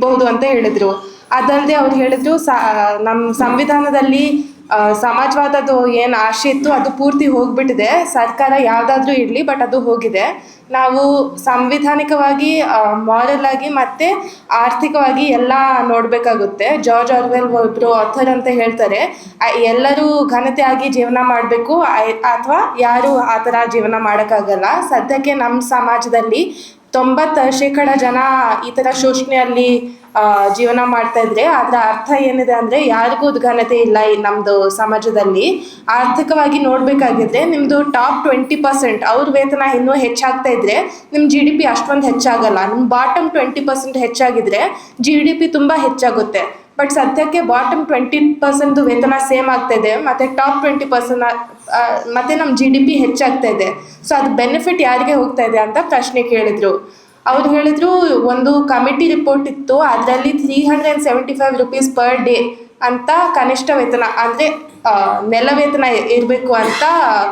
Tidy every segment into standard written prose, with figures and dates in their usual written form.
ಬಹುದು ಅಂತ ಹೇಳಿದ್ರು. ಅದಲ್ಲದೆ ಅವ್ರು ಹೇಳಿದ್ರು ನಮ್ಮ ಸಂವಿಧಾನದಲ್ಲಿ ಸಮಾಜವಾದದ್ದು ಏನು ಆಶೆ ಇತ್ತು ಅದು ಪೂರ್ತಿ ಹೋಗ್ಬಿಟ್ಟಿದೆ. ಸರ್ಕಾರ ಯಾವುದಾದ್ರೂ ಇರಲಿ, ಬಟ್ ಅದು ಹೋಗಿದೆ. ನಾವು ಸಾಂವಿಧಾನಿಕವಾಗಿ, ಮಾರಲ್ ಆಗಿ ಮತ್ತು ಆರ್ಥಿಕವಾಗಿ ಎಲ್ಲ ನೋಡಬೇಕಾಗುತ್ತೆ. ಜಾರ್ಜ್ ಆರ್ವೆಲ್ ಒಬ್ಬರು ಆಥರ್ ಅಂತ ಹೇಳ್ತಾರೆ, ಎಲ್ಲರೂ ಘನತೆಯಾಗಿ ಜೀವನ ಮಾಡಬೇಕು ಅಥವಾ ಯಾರು ಆ ಥರ ಜೀವನ ಮಾಡೋಕ್ಕಾಗಲ್ಲ. ಸದ್ಯಕ್ಕೆ ನಮ್ಮ ಸಮಾಜದಲ್ಲಿ 90% ಜನ ಈ ಥರ ಶೋಷಣೆಯಲ್ಲಿ ಜೀವನ ಮಾಡ್ತಾ ಇದ್ರೆ ಅದರ ಅರ್ಥ ಏನಿದೆ ಅಂದರೆ ಯಾರಿಗೂ ಘನತೆ ಇಲ್ಲ ಈ ನಮ್ಮದು ಸಮಾಜದಲ್ಲಿ. ಆರ್ಥಿಕವಾಗಿ ನೋಡಬೇಕಾಗಿದ್ರೆ ನಿಮ್ಮದು ಟಾಪ್ 20% ಅವ್ರ ವೇತನ ಇನ್ನೂ ಹೆಚ್ಚಾಗ್ತಾ ಇದ್ರೆ ನಿಮ್ಮ GDP ಅಷ್ಟೊಂದು ಹೆಚ್ಚಾಗಲ್ಲ. ನಿಮ್ಮ ಬಾಟಮ್ 20% ಹೆಚ್ಚಾಗಿದ್ರೆ GDP ತುಂಬ ಹೆಚ್ಚಾಗುತ್ತೆ. ಬಟ್ ಸದ್ಯಕ್ಕೆ ಬಾಟಮ್ 20% ವೇತನ ಸೇಮ್ ಆಗ್ತಾ ಇದೆ, ಮತ್ತು ಟಾಪ್ 20% ಮತ್ತು ನಮ್ಮ GDP ಹೆಚ್ಚಾಗ್ತಾ ಇದೆ. ಸೊ ಅದು ಬೆನಿಫಿಟ್ ಯಾರಿಗೆ ಹೋಗ್ತಾ ಇದೆ ಅಂತ ಪ್ರಶ್ನೆ ಕೇಳಿದರು. ಅವ್ರು ಹೇಳಿದ್ರು, ಒಂದು ಕಮಿಟಿ ರಿಪೋರ್ಟ್ ಇತ್ತು, ಅದರಲ್ಲಿ 375 ರೂಪೀಸ್ ಪರ್ ಡೇ ಅಂತ ಕನಿಷ್ಠ ವೇತನ ಅಂದರೆ ನೆಲ ವೇತನ ಇರಬೇಕು ಅಂತ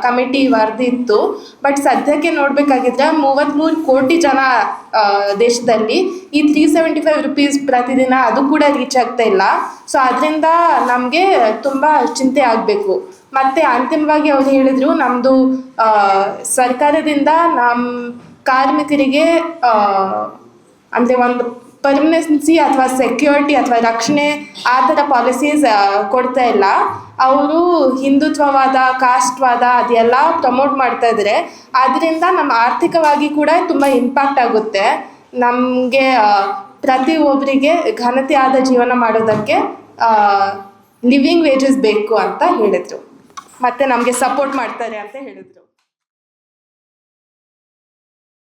ಕಮಿಟಿ ವರದಿ ಇತ್ತು. ಬಟ್ ಸದ್ಯಕ್ಕೆ ನೋಡಬೇಕಾಗಿದ್ರೆ 33 ಕೋಟಿ ಜನ ದೇಶದಲ್ಲಿ ಈ 375 ರೂಪೀಸ್ ಪ್ರತಿದಿನ ಅದು ಕೂಡ ರೀಚ್ ಆಗ್ತಾ ಇಲ್ಲ. ಸೊ ಅದರಿಂದ ನಮಗೆ ತುಂಬ ಚಿಂತೆ ಆಗಬೇಕು. ಮತ್ತು ಅಂತಿಮವಾಗಿ ಅವ್ರು ಹೇಳಿದರು, ನಮ್ಮದು ಸರ್ಕಾರದಿಂದ ನಮ್ಮ ಕಾರ್ಮಿಕರಿಗೆ ಅಂದರೆ ಒಂದು ಪರ್ಮನೆನ್ಸಿ ಅಥವಾ ಸೆಕ್ಯೂರಿಟಿ ಅಥವಾ ರಕ್ಷಣೆ ಆ ಥರ ಪಾಲಿಸೀಸ್ ಕೊಡ್ತಾ ಇಲ್ಲ. ಅವರು ಹಿಂದುತ್ವವಾದ, ಕಾಸ್ಟ್ವಾದ ಅದೆಲ್ಲ ಪ್ರಮೋಟ್ ಮಾಡ್ತಾ ಇದ್ದಾರೆ. ಆದ್ದರಿಂದ ನಮ್ಮ ಆರ್ಥಿಕವಾಗಿ ಕೂಡ ತುಂಬ ಇಂಪ್ಯಾಕ್ಟ್ ಆಗುತ್ತೆ. ನಮಗೆ ಪ್ರತಿಯೊಬ್ಬರಿಗೆ ಘನತೆಯಾದ ಜೀವನ ಮಾಡೋದಕ್ಕೆ ಲಿವಿಂಗ್ ವೇಜಸ್ ಬೇಕು ಅಂತ ಹೇಳಿದರು, ಮತ್ತು ನಮಗೆ ಸಪೋರ್ಟ್ ಮಾಡ್ತಾರೆ ಅಂತ ಹೇಳಿದರು.